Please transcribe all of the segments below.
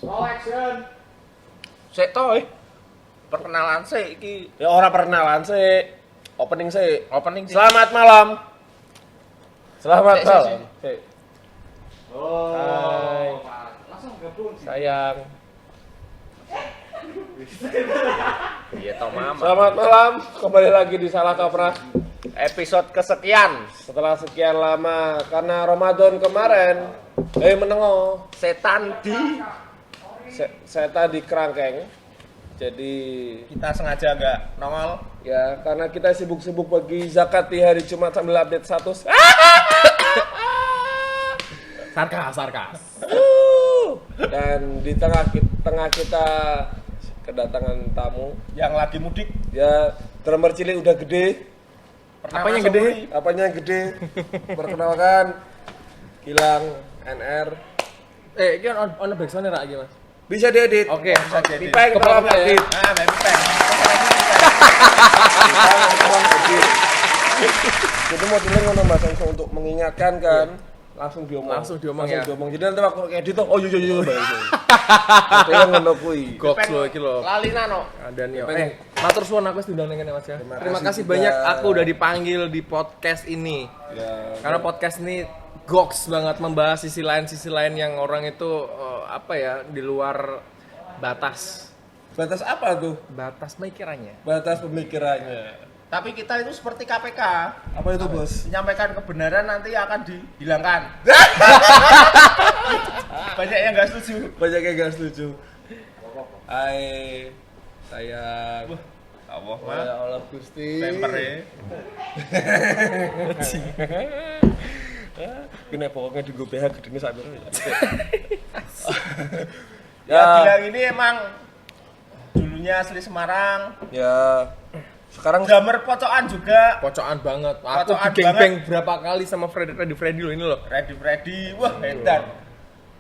Oh, action. Sik to, perkenalan sik iki. Ya ora perkenalan sih. Opening sih. Opening sih. Selamat malam. Selamat Sik, malam. sik. Oh. Hai. Langsung gabung. Sayang. Iya to, Mama. Selamat malam. Kembali lagi di Salah Kaprah. Episode kesekian. Setelah sekian lama karena Ramadan kemarin menengo Setan di saya tadi kerangkeng. Jadi kita sengaja enggak nongol. ya karena kita sibuk-sibuk bagi zakat di hari Jumat sambil update status. Sarkas. Dan di tengah kita kedatangan tamu Yang lagi mudik. ya, drummer cilik udah gede. Apanya Apanya gede? Perkenalkan Gilang NR. Iki ono backsound ra iki, Mas. Bisa diedit. Oke. Bisa jadi. Pipeng tolong Kebetulan ya. edit. Ah, baby pen. Pipeng tolong edit. Jadi modelnya ngono Mas, langsung untuk mengingatkan kan. Langsung diomong. Langsung diomong ya. Jadi nanti waktu edit tuh oh iya baik. Modelnya ngono kuwi. Goks lo iki lo. Lali nano. Dan yo. Pipeng. Matur suwun aku wis diundang ngene Mas ya. Terima kasih juga. banyak aku udah dipanggil di podcast ini. Ya. Karena podcast ini goks banget membahas sisi lain yang orang itu apa ya di luar batas Batas apa tuh? pemikirannya. Batas pemikirannya. Tapi kita itu seperti KPK. Apa itu, Bos? Menyampaikan kebenaran nanti akan dihilangkan. Banyak yang nggak setuju. Banyak yang gak setuju. Hai, sayang. Allah Ya mah. Allah Gusti. Temper ya. Kene pokoknya di GBH gedene sampe. Ya, Gilang ini emang dulunya asli Semarang. Ya. Sekarang Drummer pocokan juga. Pocokan banget. Aku Pocokan di geng-geng berapa kali sama Freddy lo ini loh. Freddy. Wah, hebat.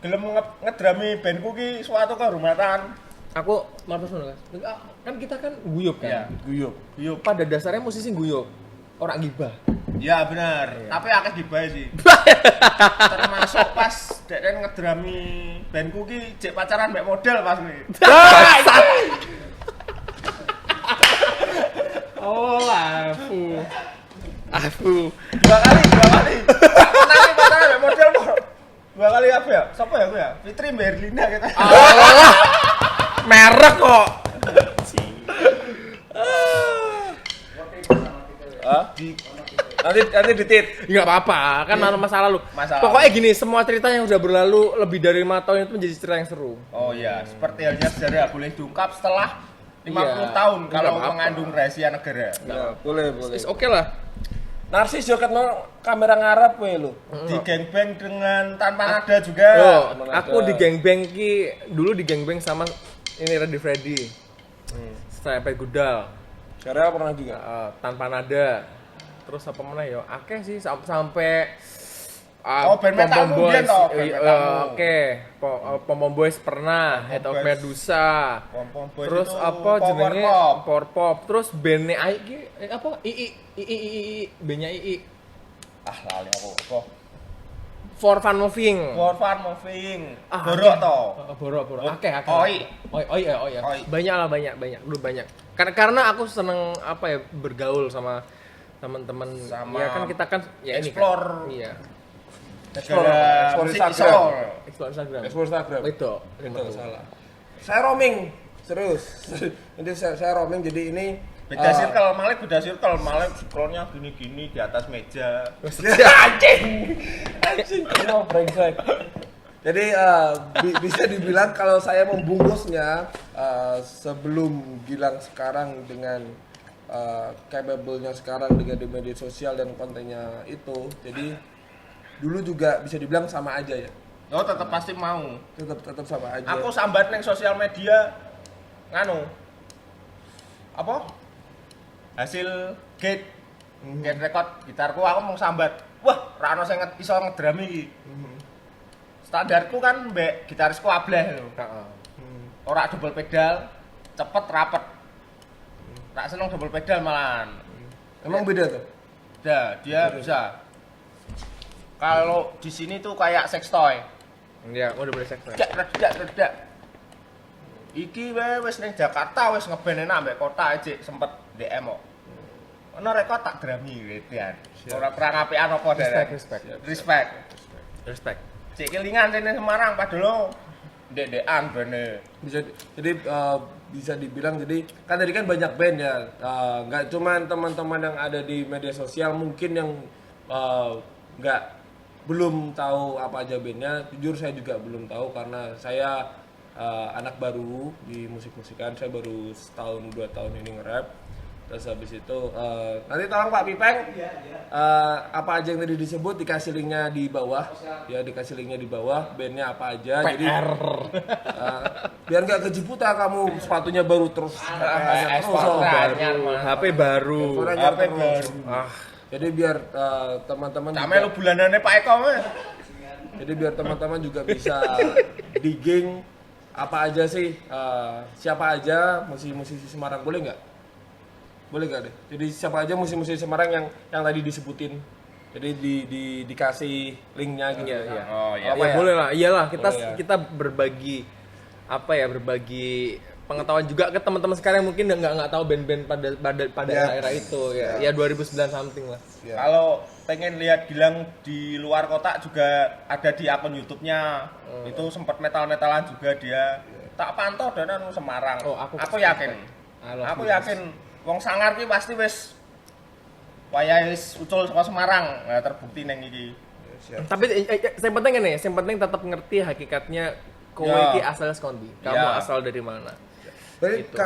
Gelem ngedrami bandku ki suatu kehormatan. Aku matur suwun kan kita kan guyup Iya. kan. guyup. Pada dasarnya musisi guyup. Orang gibah. Ya benar, tapi akeh gibah sih. Termasuk pas dek ngedrami bandku ki jek pacaran mbek model pas kuwi. Oh, aku. Dua kali. Nanti pacaran mbek model kok. Dua kali apa ya? Siapa ya aku ya? Fitri Berlina kita. Merek kok. Nanti ditit. Enggak apa-apa, kan masa lalu. Masa lalu. Pokoknya gini, semua cerita yang udah berlalu lebih dari 5 tahun itu menjadi cerita yang seru. Oh iya, seperti halnya sejarah boleh diungkap setelah 50 Iya. tahun kalau Nggak apa-apa. mengandung rahasia negara. Ya, boleh. Is oke lah. Narsis yo kan kamera ngarep we lho. Di gangbang dengan tanpa nada juga. Yo, Mana aku ada. di gangbang dulu di gangbang sama ini Freddy. Sampai Gudal. Karena pernah juga. Tanpa nada. Terus apa mana yo? Akeh sih sampai Oh, band Pom metalmu Boys. biyen toh, band metalmu. Oke, Pom Boys pernah, Head of Boys. Medusa. Pom Boys Terus itu apa power jenenge pop. Power Pop. Terus bandnya AI apa? Bandnya II. Ah, lali apa? For Fun Moving. For Fun Moving. Ah, Borok oke. toh. Borok. Akeh. Oi. Ya. Oi. Banyak lah, dulu banyak. Karena aku seneng apa ya bergaul sama teman-teman. Sama Ya kan kita kan ya explore. ini kan. Iya. Negara Explore musik Instagram. isol. Explore Instagram. Explore Instagram. Itu. Itu salah. Saya roaming. Serius. Jadi saya roaming jadi ini Beda circle, malah scrollnya gini-gini di atas meja. anjing. Oh, brengsek. Jadi bisa dibilang kalau saya membungkusnya sebelum Gilang sekarang dengan capable-nya sekarang dengan di media sosial dan kontennya itu. Jadi dulu juga bisa dibilang sama aja ya. Oh, tetap pasti mau. Tetap sama aja. Aku sambat neng sosial media nganu. Apa? Hasil gate record gitarku aku mau sambat. Wah, ra ono sing iso ngedrami iki. Standarku kan mbek gitarisku ableh lho. Heeh. Ora double pedal, cepet rapet. Tak seneng double pedal malahan. Emang beda tuh? Dia bisa. Kalau di sini tuh kayak sex toy. Iya, udah boleh seks. Redak. iki wis ning Jakarta wis ngeband enak ambek kota cek sempet DM kok. Ono rekod tak drami wedian. Ora kurang apian apa Respect. Respect. Cek kelingan sini Semarang padahal dedekan bene. Bisa dibilang jadi kan tadi kan banyak band ya, nggak cuman teman-teman yang ada di media sosial mungkin yang nggak belum tahu apa aja bandnya. Jujur saya juga belum tahu karena saya anak baru di musik-musikan, saya baru setahun 2 tahun ini nge-rap. Terus habis itu nanti tolong Pak Pipeng apa aja yang tadi disebut dikasih linknya di bawah ya, dikasih linknya di bawah bandnya apa aja. Jadi biar nggak kejiputa kamu sepatunya baru terus HP baru. Jadi biar teman-teman Came lu bulanane Pak Eko mah. jadi biar teman-teman juga bisa digging apa aja sih, siapa aja musisi Semarang, boleh nggak? Boleh gak deh? Jadi siapa aja musisi Semarang yang tadi disebutin. Jadi dikasih linknya gitu. Iya. Oh iya. Ya, boleh lah. Iyalah, Boleh ya. kita berbagi berbagi pengetahuan juga ke teman-teman sekarang yang mungkin nggak tahu band-band pada era itu ya. Ya 2009 something lah. Ya. Kalau pengen lihat Gilang di luar kota juga ada di akun YouTube-nya. Itu sempat metal-metalan juga dia. Tak pantau dan anu Semarang. Oh, aku yakin. Aku yakin wong sangar ki pasti wis wayahe wis ucul saka Semarang. Nah, terbukti neng iki. Tapi yang penting ini, yang penting tetap ngerti hakikatnya kowe Ya. iki asal skondi. Kamu Ya. asal dari mana? Berarti Gitu.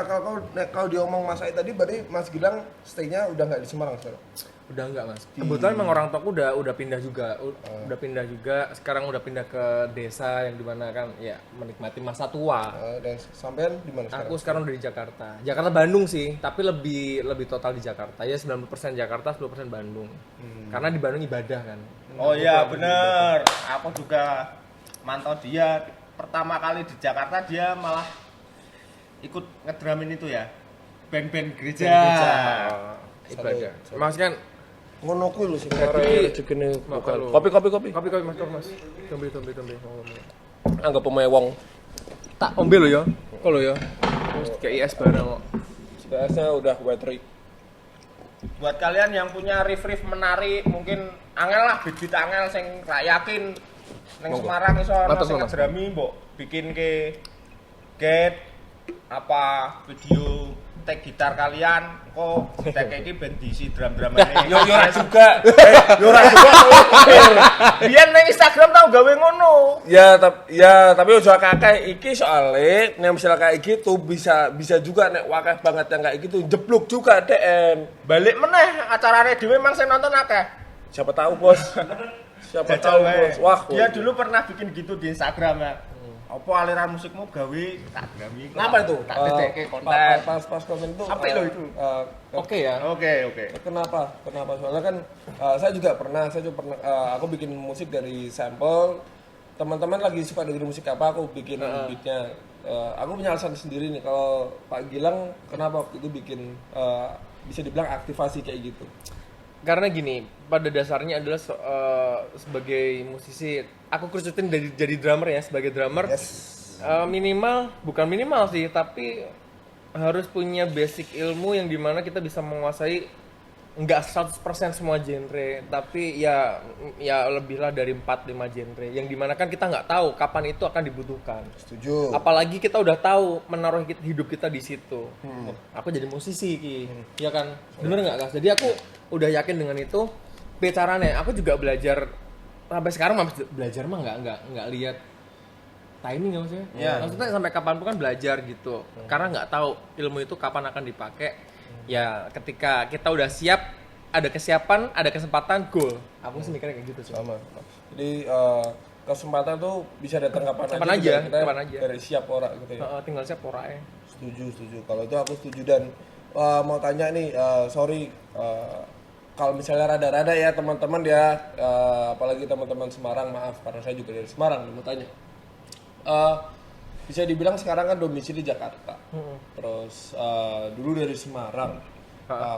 kalau diomong Mas Ai tadi berarti Mas Gilang stay-nya udah nggak di Semarang sekarang? Udah enggak, Mas. Kebetulan emang orang tuaku udah pindah juga. Udah pindah juga. Sekarang udah pindah ke desa yang dimana kan ya menikmati masa tua. Dan sampean di mana sekarang? Aku sekarang udah di Jakarta. Jakarta Bandung sih, tapi lebih total di Jakarta. Ya 90% Jakarta, 10% Bandung. Karena di Bandung ibadah kan. Oh iya bener. Aku juga mantau dia pertama kali di Jakarta dia malah ikut ngedramin itu ya. Band-band gereja. Ibadah. Mas kan Ngono kuwi lho sing Tapi- jegene Makalo. Kopi. kopi Mas. Tombe. Anggap pemain wong. Tak ombe lo ya. Kok lo ya. Terus kayak IS barang kok. CS-nya udah wet Buat kalian yang punya riff-riff menarik, mungkin angel lah beat angel sing ra yakin ning Monggo. Semarang iso ana Matur sing nuwun. ngedrami mbok bikin ke get apa video tag gitar kalian kok tag iki band diisi drum-drumane. Yo ora juga. Yo ora juga. Biyen ning Instagram tau gawe ngono. Tapi udah kakek iki soalnya nek misal kayak gitu bisa juga nek wakeh banget yang kayak gitu jeblok juga DN. Balik meneh acarane dhewe memang sing nonton akeh. Siapa tahu, Bos. Siapa tahu, Bos. Wah, dia dulu pernah bikin gitu di Instagram ya. Apa aliran musikmu gawe tak gawe. Kenapa itu? Tak detekke konten. Pas konten itu. Apik loh itu. Oke ya. Oke. Kenapa? Soalnya kan saya juga pernah aku bikin musik dari sampel. Teman-teman lagi suka dengerin musik apa, aku bikin beatnya. Aku punya alasan sendiri nih kalau Pak Gilang kenapa waktu itu bikin bisa dibilang aktivasi kayak gitu. Karena gini, pada dasarnya adalah sebagai musisi, aku kerucutin jadi drummer ya, sebagai drummer. Bukan minimal sih, tapi harus punya basic ilmu yang dimana kita bisa menguasai nggak 100% semua genre, tapi ya lebih lah dari 4-5 genre, yang dimana kan kita nggak tahu kapan itu akan dibutuhkan. Setuju. Apalagi kita udah tahu menaruh hidup kita di situ. Aku jadi musisi ya kan, bener nggak Gas? Jadi aku udah yakin dengan itu. Caranya aku juga belajar sampai sekarang belajar mah nggak lihat timing nggak maksudnya. Ya. Maksudnya sampai kapanpun kan belajar gitu. Karena nggak tahu ilmu itu kapan akan dipakai. Ya ketika kita udah siap, ada kesiapan, ada kesempatan, goal. Aku sih mikirnya kayak gitu sih. Sama. Jadi kesempatan tuh bisa datang kapan Kapan aja. aja, kapan aja. Dari siap orang gitu ya. Tinggal siap ora ya. Setuju. Kalau itu aku setuju dan mau tanya nih, sorry kalau misalnya rada-rada ya teman-teman ya, apalagi teman-teman Semarang, maaf karena saya juga dari Semarang, mau tanya. Bisa dibilang sekarang kan domisili Jakarta. Terus dulu dari Semarang.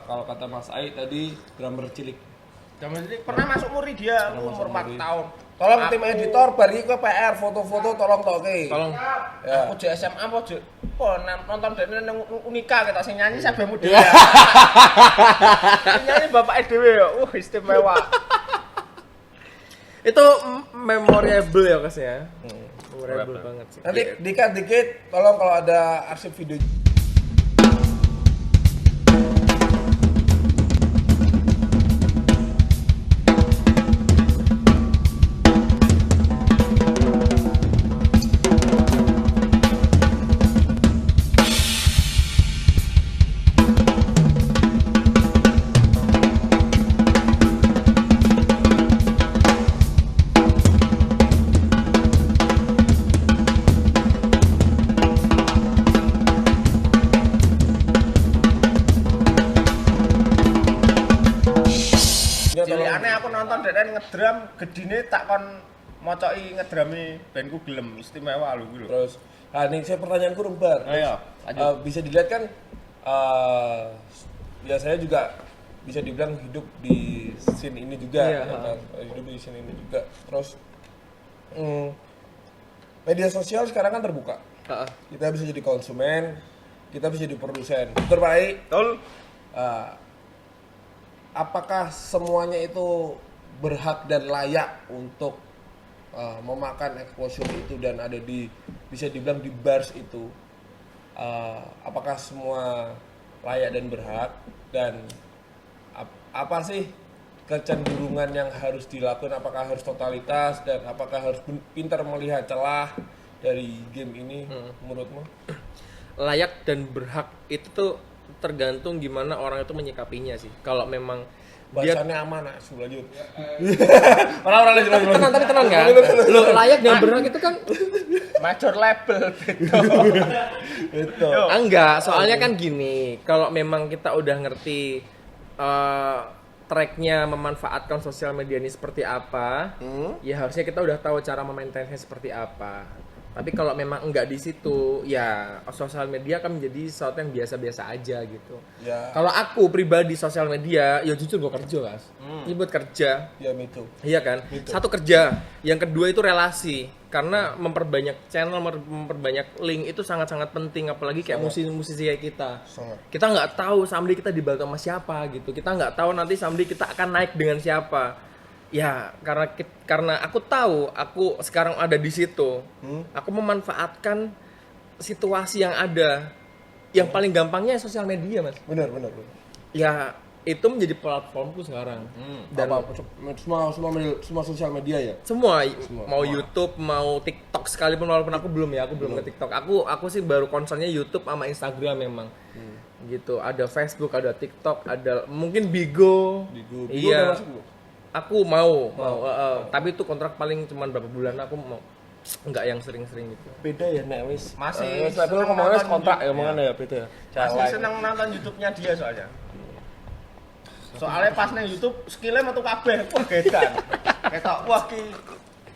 Kalau kata Mas Ai tadi drummer cilik. Zaman ini pernah masuk muri dia, umur 4 tahun. Tolong tim editor bari ke PR foto-foto tolong toke. Tolong. Ya. Aku di SMA apa Juk? Nonton dene nang Unika kita sing nyanyi sabemu dhewe. Sing nyanyi bapak dhewe ya. Istimewa. Itu memorable ya Kas ya. Memorable banget sih. Nanti dikat dikit tolong kalau ada arsip video. Cilikane aku nonton denen ngedram gedine tak kon mocoki ngedrami bandku gelem istimewa lho kuwi lho. Terus, nah ini saya pertanyaanku Rumbar. Ayo, lanjut. Bisa dilihat kan, ya saya juga bisa dibilang hidup di scene ini juga, Iya, ya kan? Hidup di scene ini juga. Terus, media sosial sekarang kan terbuka. Heeh. Kita bisa jadi konsumen, kita bisa jadi produsen. Betul Pak Ai? Betul. Apakah semuanya itu berhak dan layak untuk memakan exposure itu dan ada di bisa dibilang di bars itu? Apakah semua layak dan berhak dan apa sih kecenderungan yang harus dilakukan? Apakah harus totalitas dan apakah harus pintar melihat celah dari game ini menurutmu? Layak dan berhak itu tuh tergantung gimana orang itu menyikapinya sih. Kalau memang dia Bahasannya aman, lanjut. orang tenang tapi tenang kan. Lu layak dan berhak itu kan Major label gitu. Itu. enggak, soalnya kan gini, kalau memang kita udah ngerti tracknya memanfaatkan sosial media ini seperti apa, ya harusnya kita udah tahu cara memaintainnya seperti apa. Tapi kalau memang enggak di situ, ya sosial media kan menjadi sesuatu yang biasa-biasa aja gitu. Ya. Kalau aku pribadi sosial media, ya jujur gue kerja Mas. Ini buat kerja. Ya itu. Iya kan? Gitu. Satu kerja, yang kedua itu relasi. Karena memperbanyak channel, memperbanyak link itu sangat-sangat penting, apalagi kayak musisi-musisi kayak kita. Sangat. Kita nggak tahu someday kita dibantu sama siapa gitu. Kita nggak tahu nanti someday kita akan naik dengan siapa. Ya, karena aku tahu aku sekarang ada di situ. Aku memanfaatkan situasi yang ada. Yang paling gampangnya sosial media, Mas. Benar. Ya, itu menjadi platformku sekarang. Dan Semua sosial media ya. semua mau YouTube, mau TikTok sekalipun, walaupun aku belum ke TikTok. Aku sih baru concernnya YouTube sama Instagram memang. Gitu. Ada Facebook, ada TikTok, ada mungkin Bigo. Bigo Iya. udah masuk belum? Aku mau. Tapi itu kontrak paling cuma berapa bulan, aku mau enggak yang sering-sering gitu. Beda ya nek wis. Masih level seneng ngomongnya nonton kontrak ya YouTube. omongannya ya beda ya. Masih seneng nonton YouTube-nya dia soalnya. Soalnya pas nang YouTube skillnya metu kabeh. Wah, gedan. Ketok wah ki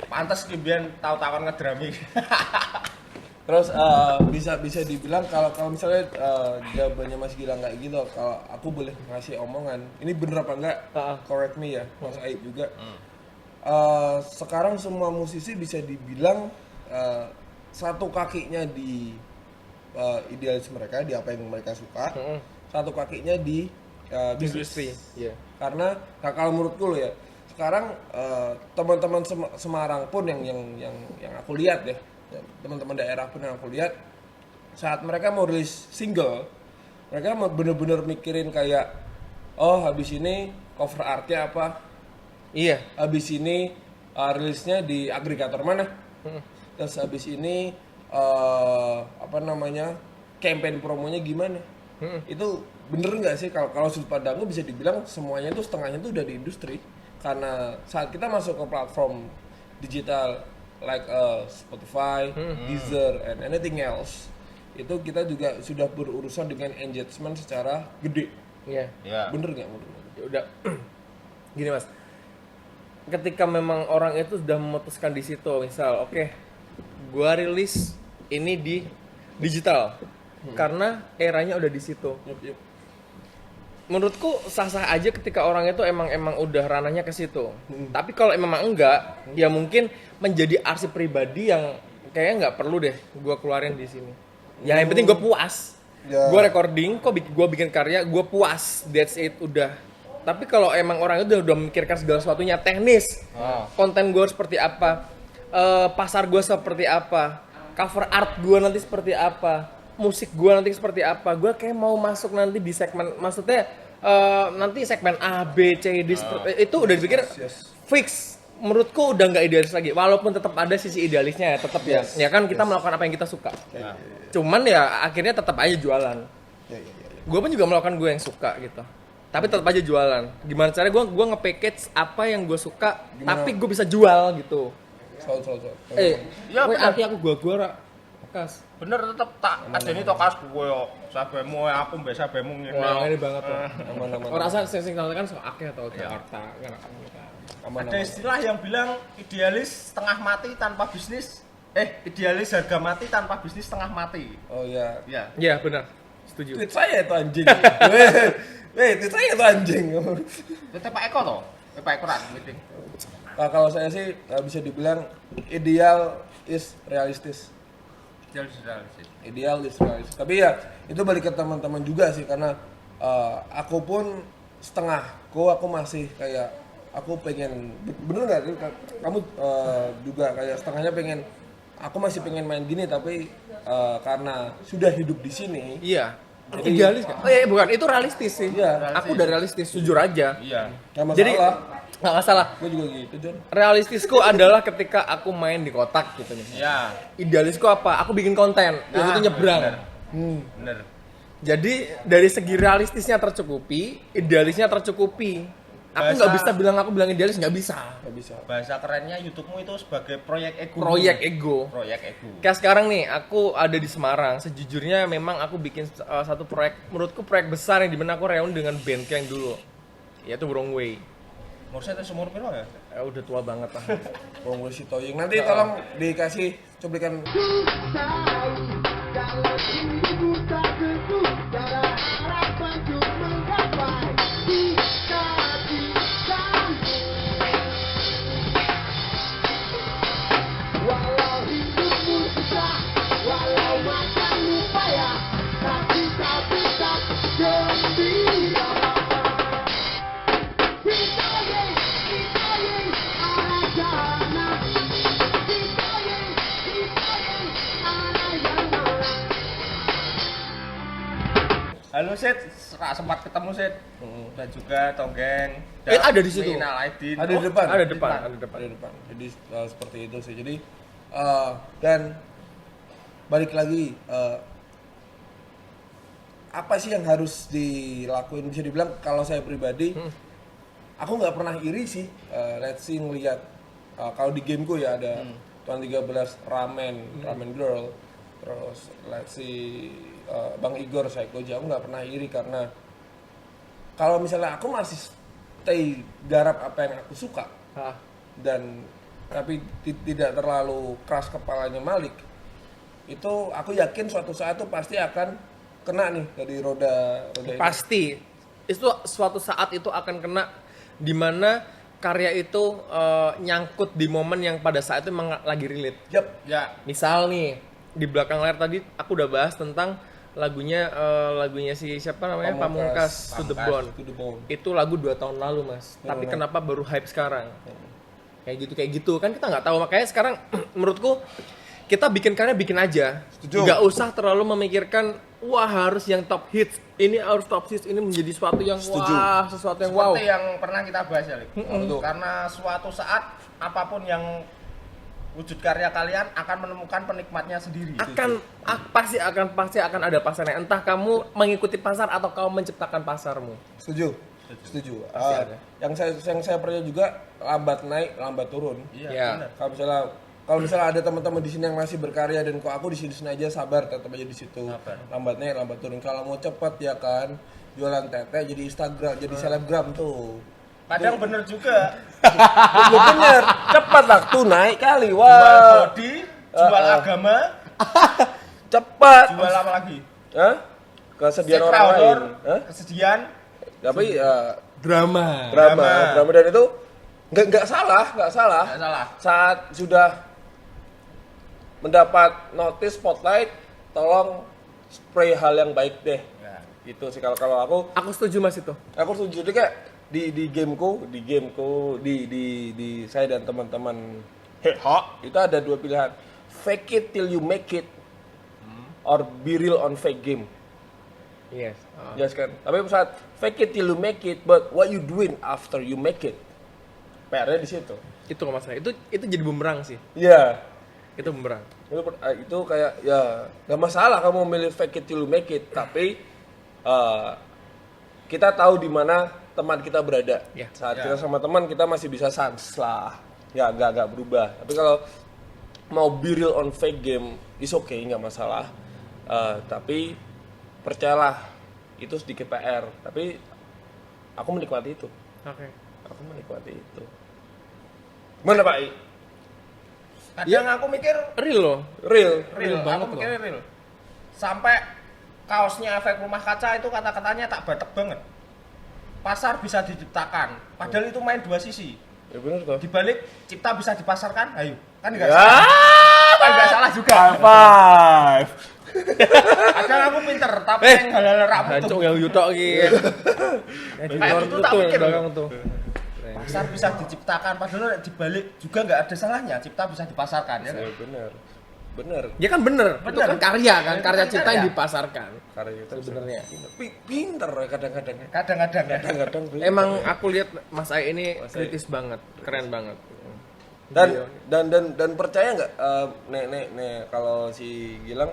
pantes ki biyen tau-tauan ngedrami. Terus bisa dibilang kalau misalnya jawabannya Mas Gilang kayak gitu, kalau aku boleh ngasih omongan, ini bener apa enggak? Correct me ya, Mas Aib juga. Sekarang semua musisi bisa dibilang satu kakinya di idealis mereka, di apa yang mereka suka, satu kakinya di Industri. Iya. Karena kalau menurutku loh ya, sekarang teman-teman Semarang pun yang aku lihat ya, teman-teman daerah pun yang aku lihat, saat mereka mau rilis single, mereka bener-bener mikirin kayak, oh habis ini cover artnya apa, Iya. habis ini rilisnya di agregator mana, terus habis ini campaign promonya gimana. Itu bener nggak sih kalau sudut pandangku bisa dibilang semuanya itu setengahnya itu udah di industri, karena saat kita masuk ke platform digital like Spotify, Deezer, and anything else, itu kita juga sudah berurusan dengan engagement secara gede. Iya. Ya. Bener nggak menurut lo? Ya udah. Gini Mas. Ketika memang orang itu sudah memutuskan di situ, misal oke, gua rilis ini di digital. Karena eranya udah di situ. Yup. menurutku sah-sah aja ketika orang itu emang udah ranahnya ke situ. Tapi kalau emang enggak, ya mungkin menjadi arsip pribadi yang kayaknya nggak perlu deh gue keluarin di sini. Ya yang penting gue puas. Ya. Gue recording, gue bikin karya, gue puas. That's it, udah. Tapi kalau emang orang itu udah memikirkan segala sesuatunya, teknis, konten gue seperti apa, pasar gue seperti apa, cover art gue nanti seperti apa, musik gue nanti seperti apa, gue kayak mau masuk nanti di segmen, maksudnya nanti segmen A, B, C, D, itu udah dipikir fix. Menurutku udah nggak idealis lagi, walaupun tetap ada sisi idealisnya ya, tetap ya kan kita melakukan apa yang kita suka. Cuman ya akhirnya tetap aja jualan. Gue pun juga melakukan gue yang suka gitu, tapi tetap aja jualan. Gimana caranya gue nge-package apa yang gue suka, tapi gue bisa jual gitu. Soal. Ya, Kowe bener. arti aku gua kas. Bener tetep tak ajeni to kas kowe yo. Sabemu aku mbek sabemu ngene. Wah, ini banget tuh. Aman. Ora rasa sing kan sok akeh atau Jakarta kan. Aman. Ada istilah yang bilang idealis setengah mati tanpa bisnis. Idealis harga mati tanpa bisnis setengah mati. Oh iya. Ya. Iya, benar. Setuju. Tweet saya itu anjing. Tweet saya itu anjing. Itu Pak Eko toh? Pak Eko rat meeting. Kalau saya sih bisa dibilang ideal is realistis. Ideal is realistis. Tapi ya itu balik ke teman-teman juga sih, karena aku pun setengahku aku masih kayak aku pengen, bener nggak kamu juga kayak setengahnya pengen, aku masih pengen main gini tapi karena sudah hidup di sini. Iya. Jadi, Idealis kan? Bukan, itu realistis sih. Iya. Aku udah realistis, jujur aja. Iya. Nggak masalah. Jadi nggak masalah. Gue juga gitu, John. Realistisku adalah ketika aku main di kotak gitu misalnya. Iya. Idealisku apa? Aku bikin konten, yang itu nyebrang. Bener. Jadi dari segi realistisnya tercukupi, idealisnya tercukupi. Aku nggak bisa bilang aku bilang idealis, nggak bisa. Nggak bisa. Bahasa kerennya YouTube-mu itu sebagai proyek ego. Proyek ego. Proyek ego. Kayak sekarang nih, aku ada di Semarang. Sejujurnya memang aku bikin satu proyek, menurutku proyek besar yang dimana aku reuni dengan bandku yang dulu, yaitu Wrong Way. Umur saya umur piro ya? Udah tua banget lah. Bang Wesi Toying. Nanti tolong dikasih cuplikan. Kalau dirimu tak tentu, cara harapan untuk menggapai cita-citamu. Walau hidupmu susah, walau makanmu payah, tapi kau tetap gembira. Hitoye, arah jana. Hitoye, arah jana. Halo Sid, sempat ketemu Sid. Dan juga Tonggeng. Ada di situ. Minal Aidin. Ada di depan. Ada depan. Ada di depan. Jadi seperti itu sih. Jadi dan balik lagi, apa sih yang harus dilakuin? Bisa dibilang kalau saya pribadi, aku nggak pernah iri sih. Let's see ngelihat kalau di gameku ya ada tahun 13 Ramen Girl, terus let's see Bang Igor Saikoji. Aku nggak pernah iri karena kalau misalnya aku masih stay garap apa yang aku suka dan tapi tidak terlalu keras kepalanya Malik, itu aku yakin suatu saat tuh pasti akan kena nih dari roda ini. Pasti. Itu suatu saat itu akan kena, di mana karya itu nyangkut di momen yang pada saat itu memang lagi relate. Yap. Ya. Misal nih, di belakang layar tadi aku udah bahas tentang lagunya si siapa namanya, Pamungkas, To The Bone. To The Bone. Itu lagu 2 tahun lalu mas, tapi kenapa baru hype sekarang? Kayak gitu kan kita nggak tahu. Makanya sekarang menurutku kita bikin karya bikin aja, nggak usah terlalu memikirkan wah harus yang top hits, ini harus top hits, ini menjadi sesuatu yang wah, sesuatu yang wow. Seperti yang pernah kita bahas ya, Lik. Karena suatu saat apapun yang wujud karya kalian akan menemukan penikmatnya sendiri. Pasti akan ada pasarnya. Entah kamu mengikuti pasar atau kamu menciptakan pasarmu. Setuju. Pasti ada. Yang saya percaya juga lambat naik, lambat turun. Iya. Benar. Kalau misalnya ada teman-teman di sini yang masih berkarya dan kok aku di sini aja, sabar, tetap aja di situ. Lambat naik, lambat turun. Kalau mau cepat ya kan, jualan tete jadi Instagram, jadi selebgram tuh. Kadang bener juga. Itu bener, cepat waktu naik kali. Jual Wah. body, jual agama, Cepat. jual apa lagi? Hah? Kesediaan Cek orang lain. outdoor, Hah? kesedihan, Tapi Drama. drama dan itu nggak salah. Nggak salah. Saat sudah mendapat notice spotlight, tolong spray hal yang baik deh. Ya. Gitu sih kalau Aku setuju Mas itu. aku setuju. Jadi kayak di gameku di saya dan teman-teman itu ada dua pilihan, fake it till you make it or be real on fake game. Yes. Yes kan. Tapi saat fake it till you make it, but what you doing after you make it, PR-nya di situ. Itu kok Mas. Itu jadi bumerang sih. Iya. Itu bumerang. Itu kayak ya nggak masalah kamu milih fake it till you make it, tapi kita tahu di mana teman kita berada. Ya. Saat kita sama teman kita masih bisa sans lah, ya nggak berubah. Tapi kalau mau be real on fake game is okay, nggak masalah. Tapi percayalah itu sedikit PR, tapi aku menikmati itu. Oke. Aku menikmati itu. Mana Pak I? Kadang aku mikir Real loh. Real. real, banget aku mikirnya real. Sampai kaosnya efek rumah kaca itu kata-katanya tak batek banget. Pasar bisa diciptakan, padahal itu main dua sisi. Ya benar toh. Di balik cipta bisa dipasarkan, ayo. Kan enggak Ya. salah. Kan enggak salah juga. Five. Kadang aku pinter, tapi yang hal-hal rak Hancur mutu. yang yutok gitu. Kayak gitu tak pikir. belakang tuh. Pasar bisa diciptakan, padahal di balik juga nggak ada salahnya. Cipta bisa dipasarkan ya. Ya benar. Benar. Ya kan bener. Itu Bener. kan karya kan, Itu karya kan cipta karya. yang dipasarkan. Karya kita Sebenarnya. pinter ya kadang-kadang. Kadang-kadang ya. Kadang-kadang pinter. Emang aku lihat Mas Ai ini kritis banget, keren banget. dan percaya nggak nek kalau si Gilang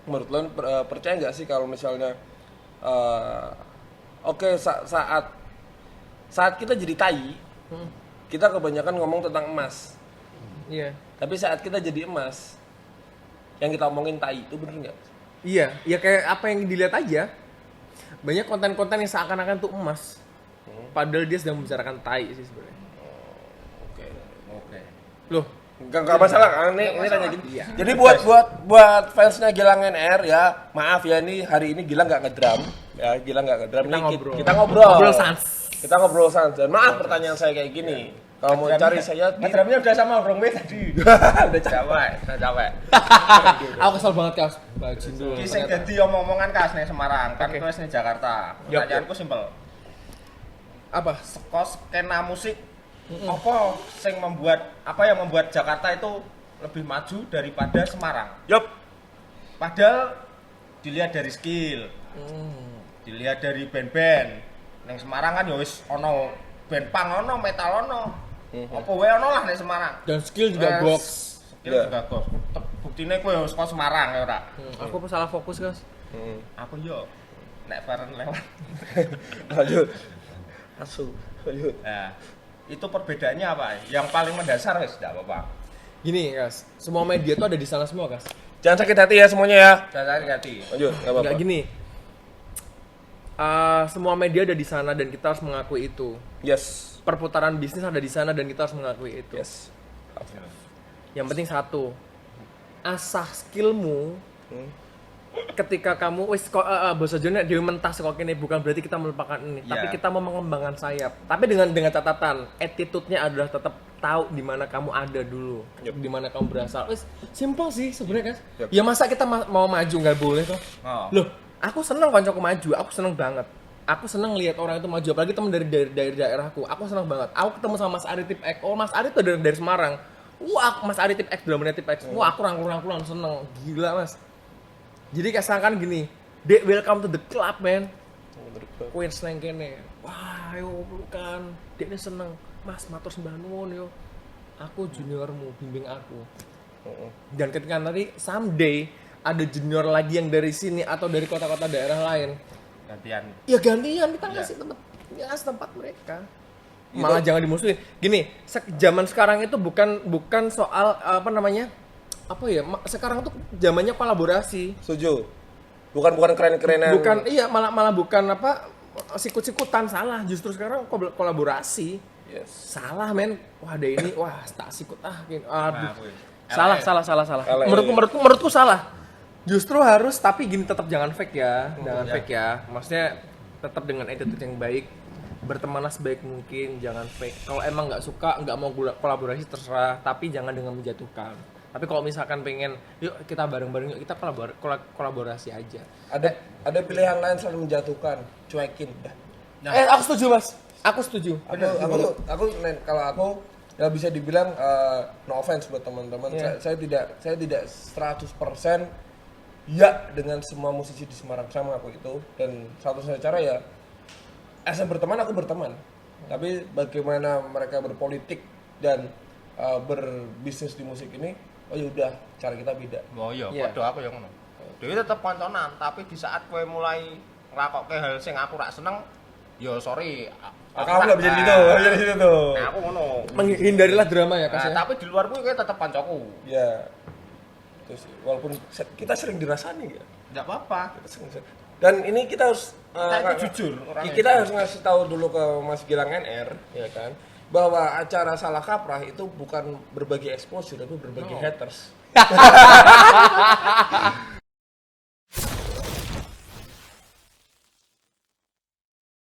menurut lo percaya nggak sih kalau misalnya oke, saat kita jadi tai kita kebanyakan ngomong tentang emas, Iya. tapi saat kita jadi emas yang kita omongin tai, itu bener nggak? Iya, ya kayak apa yang dilihat aja. Banyak konten-konten yang seakan-akan tuh emas. Padahal dia sedang membicarakan tai sih sebenarnya. Oke. Loh, Enggak masalah kan ini tanya gini. Iya. Jadi buat fansnya Gilang NR ya, maaf ya ini hari ini Gilang nggak ngedram. Ya, Gilang nggak ngedram. Kita Ini ngobrol. Kita ngobrol. Ngobrol sans. Kita ngobrol sans. Dan maaf pertanyaan saya kayak gini. Kalau mau cari saya di Ngedramnya udah sama Bro B tadi. udah Capek. Aku kesel banget Kas. Bajin dulu. Ki sing dadi omong-omongan kas ning Semarang, kan Oke. wis ning Jakarta. Yup, Pertanyaanku simpel. Apa? Saka skena musik apa yang membuat Jakarta itu lebih maju daripada Semarang? Yup. Padahal dilihat dari skill, dilihat dari band-band. Neng Semarang kan ya wis ono band punk ono, metal ono. Apa wae ono lah ning Semarang. Dan skill juga Wes, box. Skill Iya. juga goks. Buktine kowe wis saka Semarang ya ora. Aku apa salah fokus Kas? Aku yo nek Feren lewat. Lanjut. Asu. Lanjut. Nah, itu perbedaannya apa? Yang paling mendasar wis enggak apa-apa. Gini Kas, semua media tuh ada di sana semua Kas. Jangan sakit hati ya semuanya ya. Dasar ganti. Lanjut, enggak apa-apa. Enggak gini. Semua media ada di sana dan kita harus mengakui itu. Yes. Perputaran bisnis ada di sana dan kita harus mengakui itu. Yes. Yang penting satu, asah skillmu. Ketika kamu wis bahasa Jawa dewe mentas kok ini bukan berarti kita melupakan ini, tapi Iya. kita mau mengembangkan sayap. Tapi dengan catatan, attitude-nya adalah tetap tahu di mana kamu ada dulu, Yup. di mana kamu berasal. Wis simple sih sebenarnya kan. Yup. Ya masa kita mau maju nggak boleh toh? Oh. Loh, aku seneng kancaku maju, aku seneng banget. Aku seneng lihat orang itu maju, apalagi temen dari daerahku. Aku seneng banget. Aku ketemu sama Mas Ari Tip X. Oh, Mas Ari tuh dari Semarang. Wah, Mas Ari Tip X, drummernya Tip X. Wah, aku rangkul-rangkulan seneng. Gila, Mas. Jadi kayak seakan gini, Dek, welcome to the club, man. Queens neng kene. Wah, ayo pelukan. Dek ini seneng. Mas, matur sembah nuwun yo. Aku juniormu, bimbing aku. Dan ketika nanti someday ada junior lagi yang dari sini atau dari kota-kota daerah lain, Gantian. ya gantian kita Iya. ngasih tempat mereka. Malah jangan dimusuhin. Gini, zaman sekarang itu bukan soal apa namanya? Apa ya? Sekarang tuh zamannya kolaborasi. Setuju. Bukan keren-kerenan. Bukan iya malah bukan apa sikut-sikutan, salah. Justru sekarang kolaborasi. Yes. Salah, men. Wah, ada ini. Wah, tak sikut gini. Aduh. Nah, wih. Salah. LA. Menurutku salah. Justru harus, tapi gini tetap jangan fake ya. Jangan fake ya. Maksudnya tetap dengan attitude yang baik, bertemanlah sebaik mungkin, jangan fake. Kalau emang nggak suka, nggak mau kolaborasi terserah, tapi jangan dengan menjatuhkan. Tapi kalau misalkan pengen, yuk kita bareng-bareng, yuk kita kolaborasi aja. Ada pilihan lain selalu menjatuhkan, cuekin dah. Aku setuju mas, aku setuju. Kalau aku ya bisa dibilang no offense buat teman-teman. Yeah. Saya tidak 100% ya dengan semua musisi di Semarang, saya mengaku itu, dan satu-satunya cara ya saya berteman, aku berteman. Tapi bagaimana mereka berpolitik dan berbisnis di musik ini, oh ya udah, cara kita beda. Oh iya, Iya. padha aku ya ngono. Dhewe tetep konconan, tapi di saat kowe mulai nglakokke hal sing aku rak seneng, ya sorry. Kamu nggak bisa di situ, nggak bisa di situ tuh. Nah, aku ngono. Menghindarilah drama ya Nah, Kas ya. tapi di luar kuwi kowe tetep kancaku. Ya, terus walaupun kita sering dirasani ya. Enggak apa-apa. Dan ini kita harus Kita itu jujur orangnya. kita harus ngasih tahu dulu ke Mas Gilang NR, ya kan, bahwa acara Salah Kaprah itu bukan berbagi exposure, tapi berbagi haters.